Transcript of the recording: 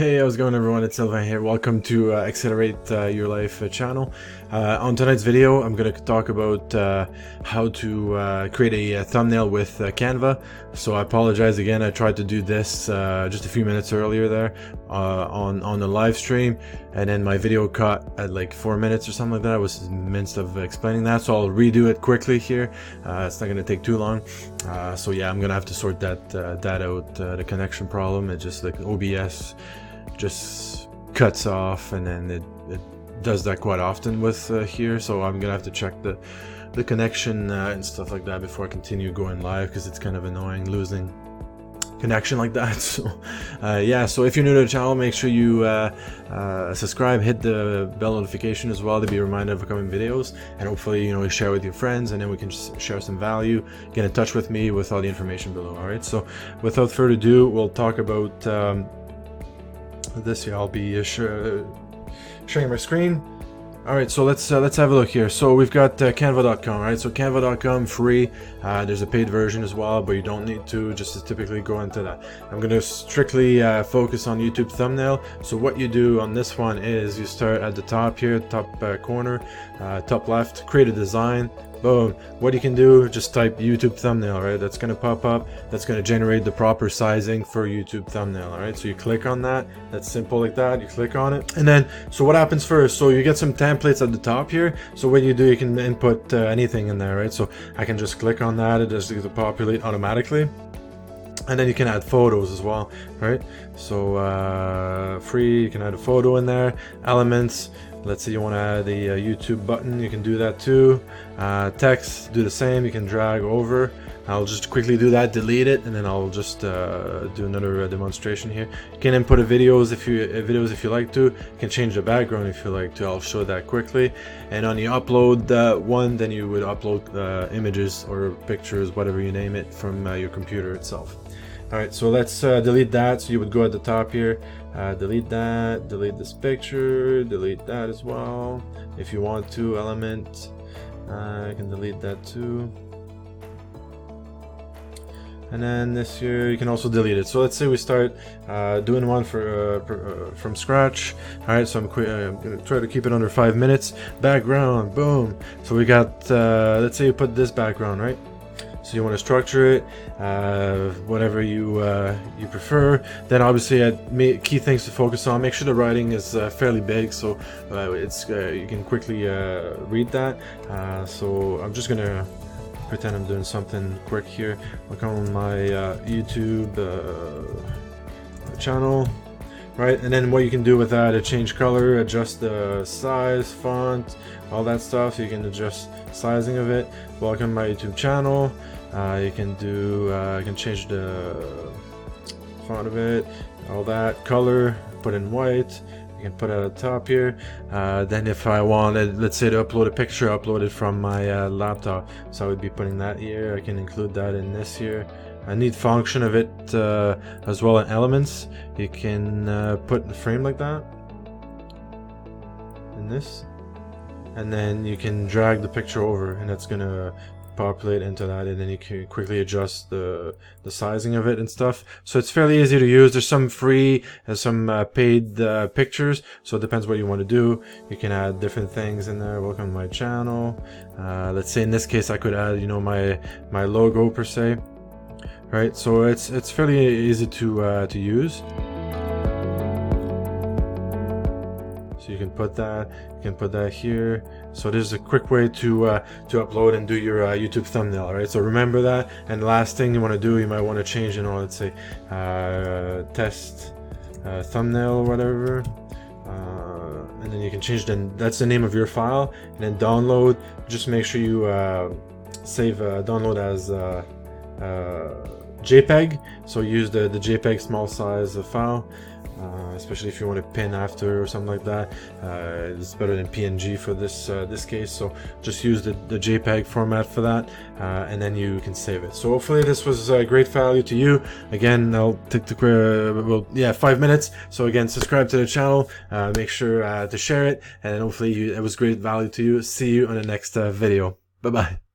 Hey, how's it going everyone? It's Sylvain here. Welcome to Accelerate Your Life channel. On tonight's video, I'm going to talk about how to create a thumbnail with Canva. So I apologize again, I tried to do this just a few minutes earlier there on the live stream, and then my video cut at like 4 minutes or something like that. I was in the midst of explaining that, so I'll redo it quickly here. It's not going to take too long. So yeah, I'm going to have to sort that out, the connection problem. It's just like OBS just cuts off, and then it does that quite often with here, so I'm gonna have to check the connection and stuff like that before I continue going live, because it's kind of annoying losing connection like that. So yeah, so if you're new to the channel, make sure you subscribe, hit the bell notification as well to be reminded of upcoming videos, and hopefully, you know, share with your friends, and then we can just share some value. Get in touch with me with all the information below. All right, so without further ado, we'll talk about this here. I'll be sharing my screen. All right, so let's have a look here. So we've got canva.com, right? So canva.com, free. There's a paid version as well, but you don't need to just typically go into that. I'm going to strictly focus on YouTube thumbnail. So what you do on this one is you start at the top here, top corner, top left, create a design. Boom. What you can do, just type YouTube thumbnail, right? That's going to pop up. That's going to generate the proper sizing for YouTube thumbnail, all right? So you click on that. That's simple like that. You click on it. And then, so what happens first? So you get some templates at the top here. So what you do, you can input anything in there, right? So I can just click on that. It just populate automatically. And then you can add photos as well, right? So free, you can add a photo in there. Elements, let's say you want to add a YouTube button, you can do that too. Text, do the same, you can drag over. I'll just quickly do that, delete it, and then I'll just do another demonstration here. You can input videos if you like to. You can change the background if you like to. I'll show that quickly. And on the upload one, then you would upload images or pictures, whatever you name it, from your computer itself. All right, so let's delete that. So you would go at the top here, delete that, delete this picture, delete that as well. If you want to, element, you can delete that too. And then this here, you can also delete it. So let's say we start doing one from scratch. All right, so I'm going to try to keep it under 5 minutes. Background, boom. So we got, let's say you put this background, right? So you want to structure it, whatever you prefer. Then obviously, key things to focus on. Make sure the writing is fairly big, so you can quickly read that. So I'm just gonna pretend I'm doing something quick here. I'll come on my YouTube channel, right? And then what you can do with that is change color, adjust the size, font, all that stuff. You can adjust sizing of it. Welcome to my YouTube channel. You can change the font of it, all that, color, put in white. You can put it at the top here. Then if I wanted, let's say, to upload a picture, upload it from my laptop, so I would be putting that here. I can include that in this here. I need function of it as well in elements. You can put the frame like that in this, and then you can drag the picture over, and it's gonna populate into that, and then you can quickly adjust the sizing of it and stuff. So it's fairly easy to use. There's some free and some paid pictures, so it depends what you want to do. You can add different things in there. Welcome to my channel. Let's say in this case I could add, you know, my logo per se, right? So it's fairly easy to use. So you can put that here. So there's a quick way to upload and do your YouTube thumbnail. All right, so remember that. And the last thing you want to do, you might want to change, you know, let's say test thumbnail or whatever, and then you can change, then that's the name of your file, and then download. Just make sure you save download as JPEG. So use the JPEG small size file. Especially if you want to pin after or something like that. It's better than PNG for this case, so just use the JPEG format for that, and then you can save it. So hopefully this was great value to you. Again, I'll take 5 minutes. So again, subscribe to the channel, make sure to share it, and hopefully it was great value to you. See you on the next video. Bye bye.